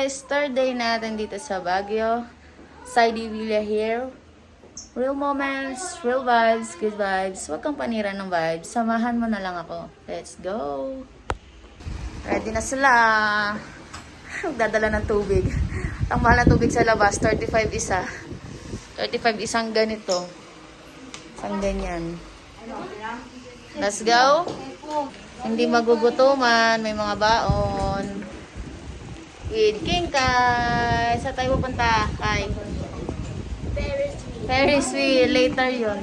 guys! Third day natin dito sa Baguio. Saidi Villa here. Real moments, real vibes, good vibes. Huwag kang panira ng vibes. Samahan mo na lang ako. Let's go! Ready na sila. Dadala ng tubig. Ang mahal na tubig sa labas, 35 isa. 35 isang ganito. Isang ganyan. Let's go! Hindi magugutuman, may mga baon. With King Kai. Saan tayo pupunta? Kai? Ferris wheel. Later yun.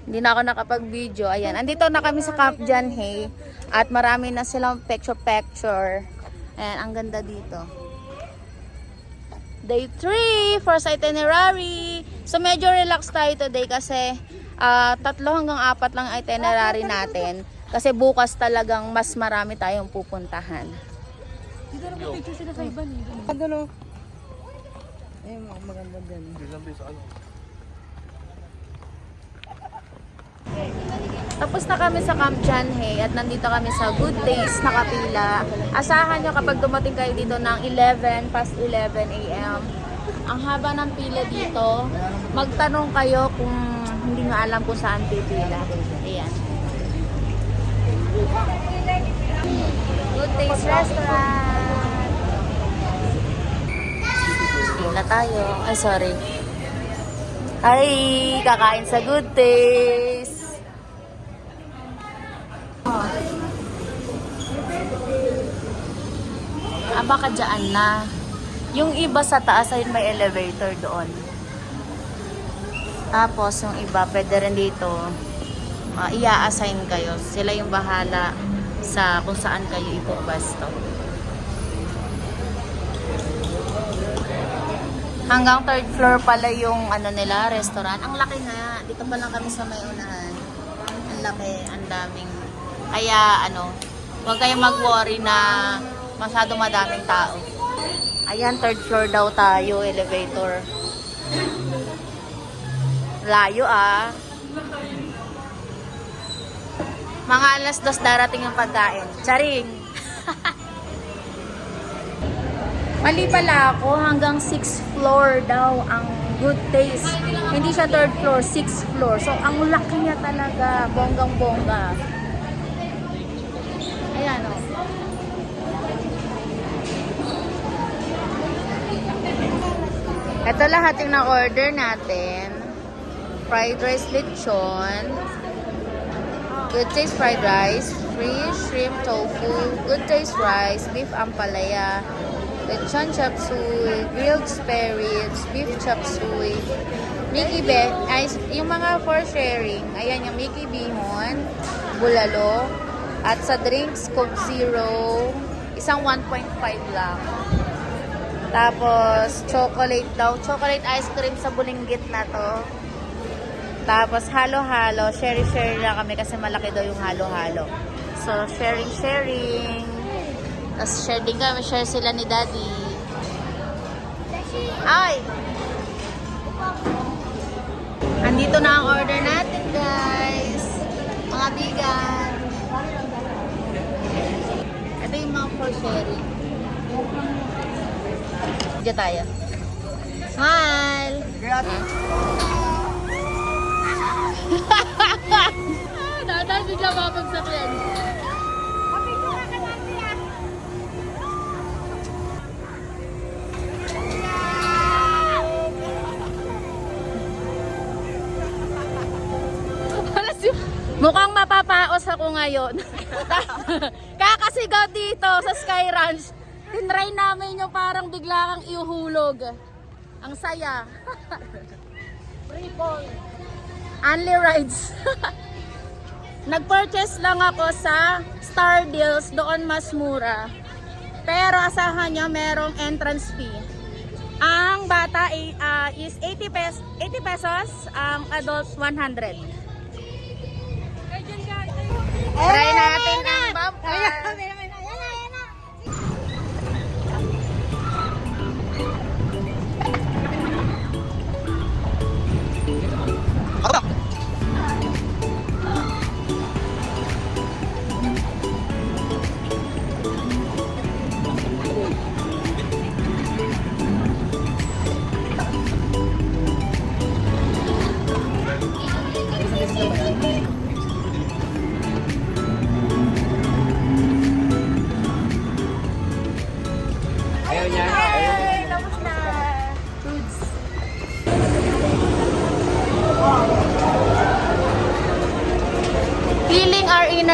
Hindi na ako nakapag-video. Ayan. Andito na kami sa Camp John Hay. At marami na silang picture-picture. Ayan. Ang ganda dito. Day 3 for sa itinerary. So medyo relax tayo today kasi 3 hanggang 4 lang itinerary natin. Kasi bukas talagang mas marami tayong pupuntahan. Dito na picture sila sa iba niyo. Ano no? Ayun, maganda din. Tapos na kami sa Camp John Hay at nandito kami sa Good Days nakapila. Asahan nyo kapag dumating kayo dito ng 11, past 11 a.m. Ang haba ng pila dito. Magtanong kayo kung hindi nga alam kung saan pipila. Ayan. Good Days Restaurant. Pila tayo. Ay, sorry. Hi! Kakain sa Good Days. Baka dyan na. Yung iba sa taas ay may elevator doon. Tapos yung iba pwede rin dito i-assign kayo. Sila yung bahala sa kung saan kayo ipupasto. Hanggang 3rd floor pala yung ano nila, restaurant. Ang laki nga. Dito pa lang kami sa may unahan. Ang laki, ang daming. Kaya ano, huwag kayong mag-worry na masyado madaming tao. Ayan, 3rd floor daw tayo, elevator. Layo ah. Mga alas 2 darating yung pagkain. Charing! Mali pala ako, hanggang 6th floor daw ang Good Taste. Hindi siya 3rd floor, 6th floor. So, ang laki niya talaga, bonggang-bongga. Ayan o. Ito lahat yung na-order natin. Fried rice lechon. Good Taste fried rice. Free shrimp tofu. Good Taste rice. Beef ampalaya. Lechon chop suey. Grilled spare ribs. Beef chop suey. Mickey yung mga for sharing. Ayan yung Mickey bihon. Bulalo. At sa drinks, Coke Zero. Isang 1.5 lang. Tapos, chocolate daw. Chocolate ice cream sa bulinggit na to. Tapos, halo-halo. Share-share na kami kasi malaki daw yung halo-halo. So, sharing. Tapos, share din kami. Share sila ni Daddy. Ay! Andito na ang order natin, guys. Mga bigan. Ito yung mga for sharing. Diyan tayo. Smile! Dadan, bigla mapagsak yan. Mukhang mapapaos ako ngayon. Kakasigaw dito sa Sky Ranch. Tinry namin yung parang bigla kang iuhulog. Ang saya. Only rides. Nag-purchase lang ako sa Star Deals. Doon mas mura. Pero asahan nyo merong entrance fee. Ang bata is 80 pesos. Ang adult 100. Try natin ang bumper.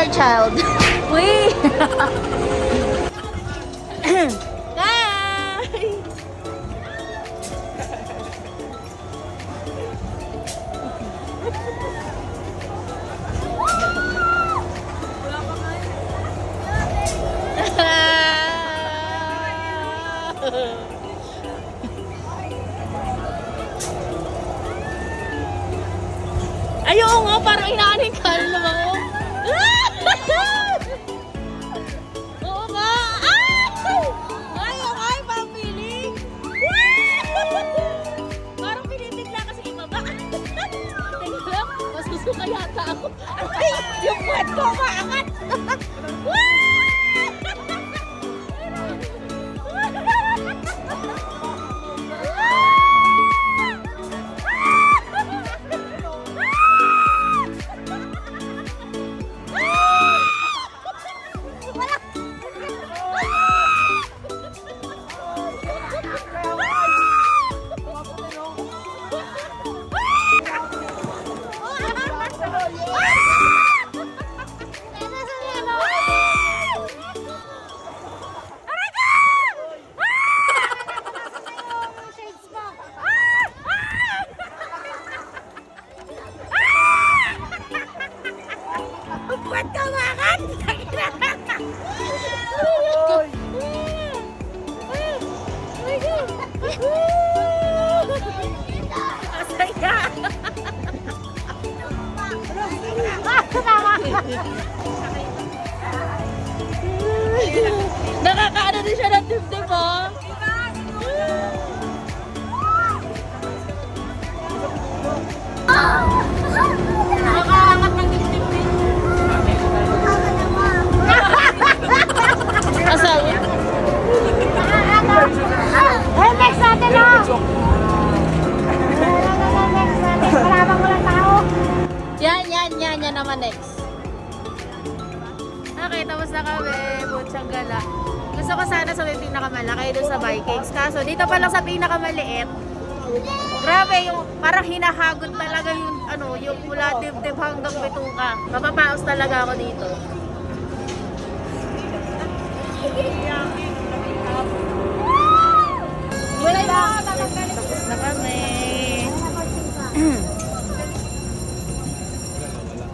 Star Child. Uy! Ay, oo nga, parang inaanin ka. Ano naman ako? Oo nga. Ay, parang piling. Parang pinitigla kasi ibaba. Teka lang, masusuka yata ako. Ay, yung puwet ko maangat. Buat ka makan! Asaya! Nakakaano din siya ng dibdib, oh! Nakakaangat ng dibdib din. Asawa? Hey, next natin o! Next natin. Malabang walang tao. Yan naman next. Okay, tapos na kami. Butsang gala. Gusto ko sana sa may pinakamalaki doon sa Vikings. Kaso dito pa lang sa pinakamaliit. Grabe, yung parang hinahagod talaga yung ano, yung mula dibdib hanggang bituka. Mapapaos talaga ako dito. Tapos na kami.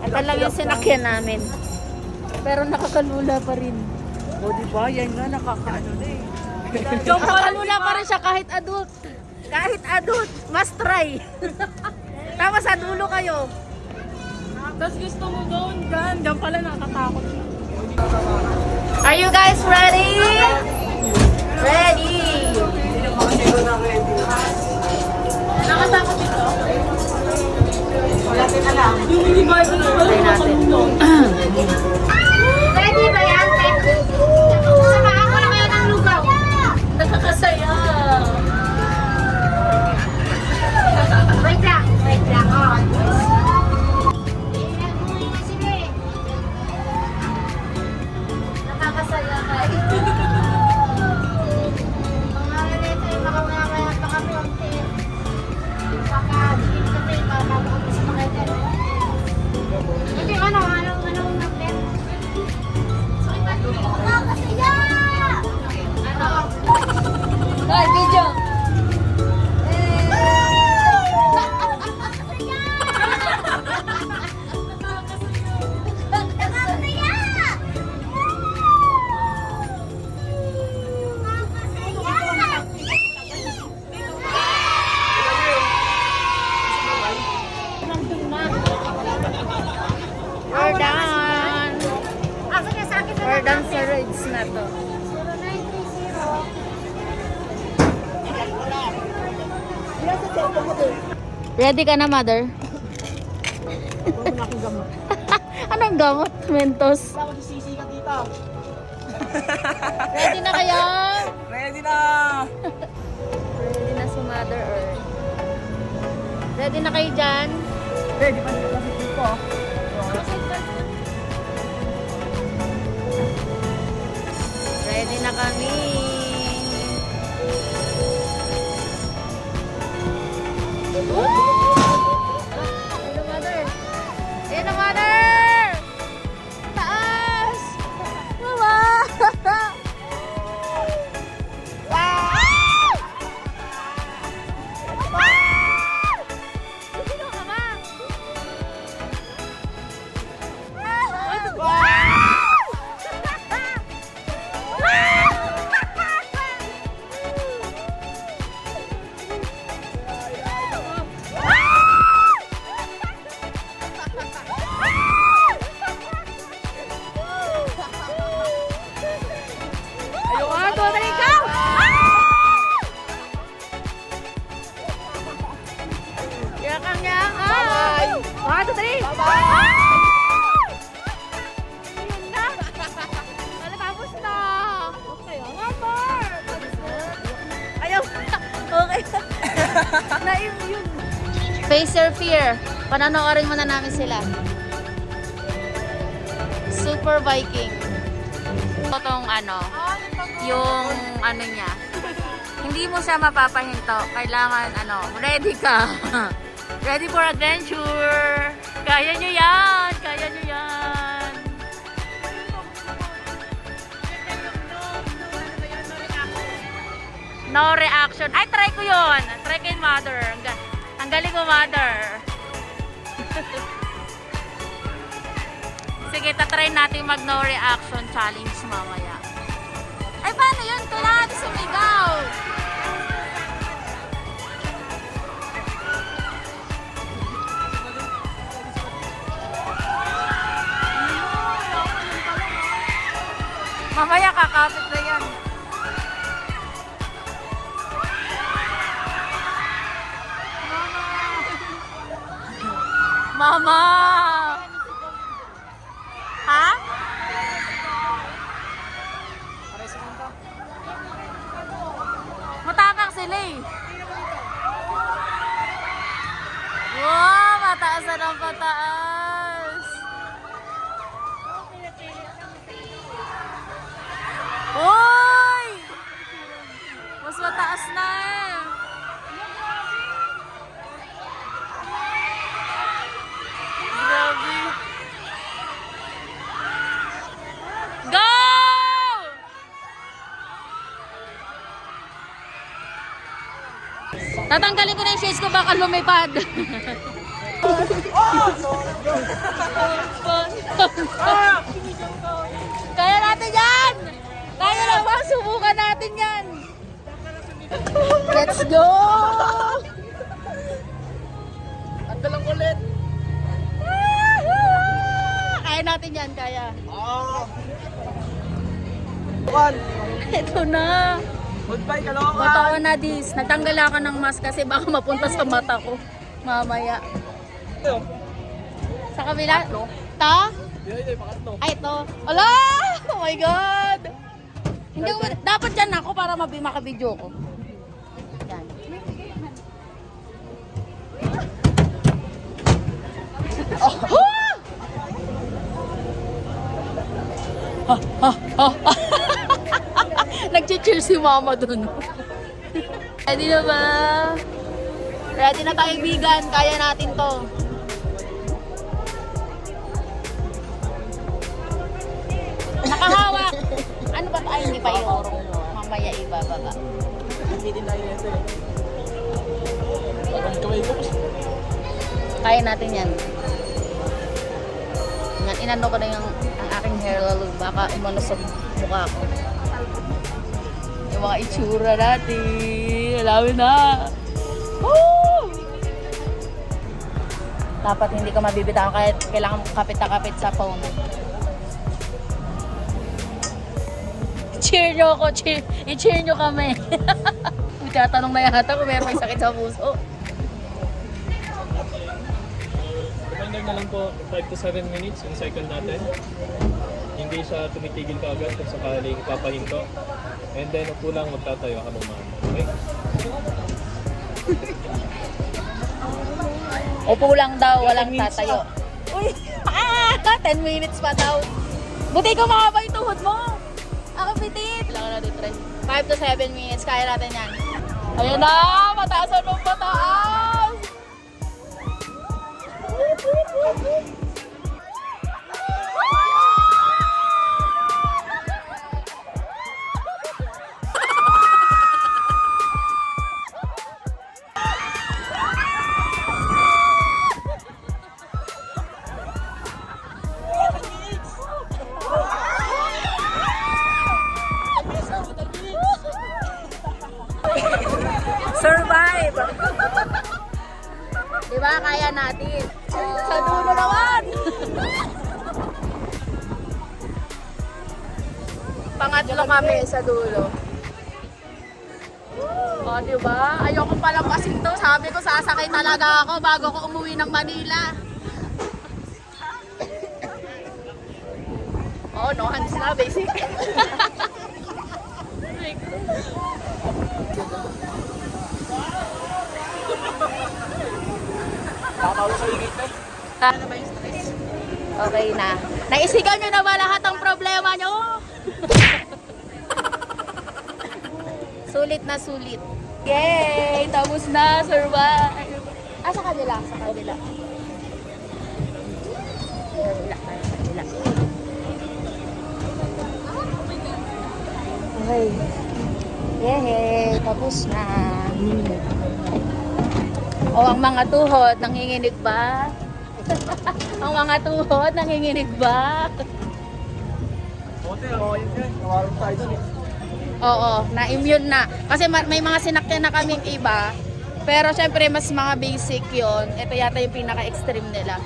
Ito lang yung sinakyan namin. Pero nakakalula pa rin. O, diba? Yan nga, nakakaano na eh. Nakakalula pa rin siya kahit adult. Kahit adult, must try. Tapos sa dulo kayo. Tapos gusto mo doon, diyan pala nakakatakot. Are you guys ready? Ready! Nakatakot ito? Wala din alam. Try natin. Ready ba yan? Samahan ko na kayo ng lugaw. Nakakasaya. Wait lang. Oh. Nakakasaya kayo. Mga nito yung makamaya pa kami unti. Baka din kami bago sa mga dyan. Hindi, anong nag-bet? Sorry, pati. Nakakasaya! Ano? Hoy, video! We're done! We're done sa rides na to. 0930. Ready ka na, mother? Anong gamot? Mentos? Sisi ka dito. Ready na kayo? Ready na! Ready na si Mother Earth. Ready na kayo dyan? Ready pa dito kasi dito. Ready na kami. Ayun na, Mother! Ayun na, Mother! Taas! Yakang yakang! Bye! 1, 2, 3! Bye-bye! Ayun na! Wala, tapos na! Okay, one more! Ayaw! Okay. Naim yun. Face your fear. Pananoorin muna namin sila. Super Viking. Totong ano, yung ano niya. Hindi mo siya mapapahinto. Kailangan ano, ready ka. Ready for adventure. Kaya nyo yan. Kaya nyo yan. No reaction. Ay, try ko yun. Try ko yun, mother. Ang galing mo, mother. Sige, tatry natin mag no reaction challenge mamaya. Ay, paano yun? Kailangan natin sumigaw. Mamaya kakapit na yan. Mama! Ha? Matapang sila eh. Wow! Mataas na ng pataas. Uy! Mas mataas na eh. Grabe. Go! Tatanggalin ko na yung shades ko, baka lumipad. Kaya natin yan! Kaya naman, subukan natin yan! Let's go! Ang dalang ulit. Kaya natin yan, kaya. Bukan. Ito na. Goodbye, Kalokan. Matawa na dis. Nagtanggal ako ng mask kasi baka mapunta sa mata ko. Mamaya. Ito. Sa kabila? Ta? Ito, pakatlo. Ay, ito. Ala! Oh my God! Hindi ko, dapat dyan ako para makabidyo ko. Yan. Oh! Nag-cheer si mama dun. Ready na ba? Ready na tayo, kaibigan. Kaya natin to. Nakahawak. Ano ba? Ay, hindi pa yung mamaya ibababa. Hindi din tayo nito eh. Kamay ko. Kaya natin yan. Yan, inano ko na yung ang aking hair lalo. Baka umano sa mukha ko. Yung mga itsura natin. Alamin na. Woo! Dapat hindi ka mabibitaw kahit kailangan kapit na kapit sa phone. Cheer nyo ako. I-cheer nyo kami. Tatanong na yata kung meron may sakit sa puso. Reminder na lang po, 5 to 7 minutes yung cycle natin. Hindi siya tumitigil ka agad kung sakaling papahinto. And then, upo lang, magtatayo ka naman. Okay? Upo lang daw, walang 10 minutes tatayo. Uy! 10 minutes pa daw. Buti ko makaba yung tuhod mo. Ako pitit. Kailangan natin try. 5 to 7 minutes, kaya natin yan. Ayun na! Mataas na nung mataas! Survive! Diba? Kaya natin. Sa dulo naman! Pangatlo kami sa dulo. O, diba? Ayoko palampasin to. Sabi ko, sasakay talaga ako bago ko umuwi ng Manila. Oh, no hands na, basic. Ano ba yung stress? Okay na. Naisigaw nyo na ba lahat ang problema nyo? Sulit na sulit. Yay! Tapos na, survive! Ah, sa kanila. Sa kanila. Sa kanila. Okay. Yay! Tapos na. O, ang mga tuhod, nanginginig ba? Ang mga tuhod, nanginginig ba? Oo, na-immune na. Kasi may mga sinakyan na kaming iba. Pero syempre, mas mga basic yon. Ito yata yung pinaka-extreme nila.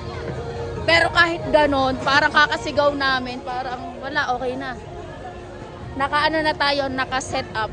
Pero kahit ganon, parang kakasigaw namin, parang wala, okay na. Naka-ano na tayo, naka-set up.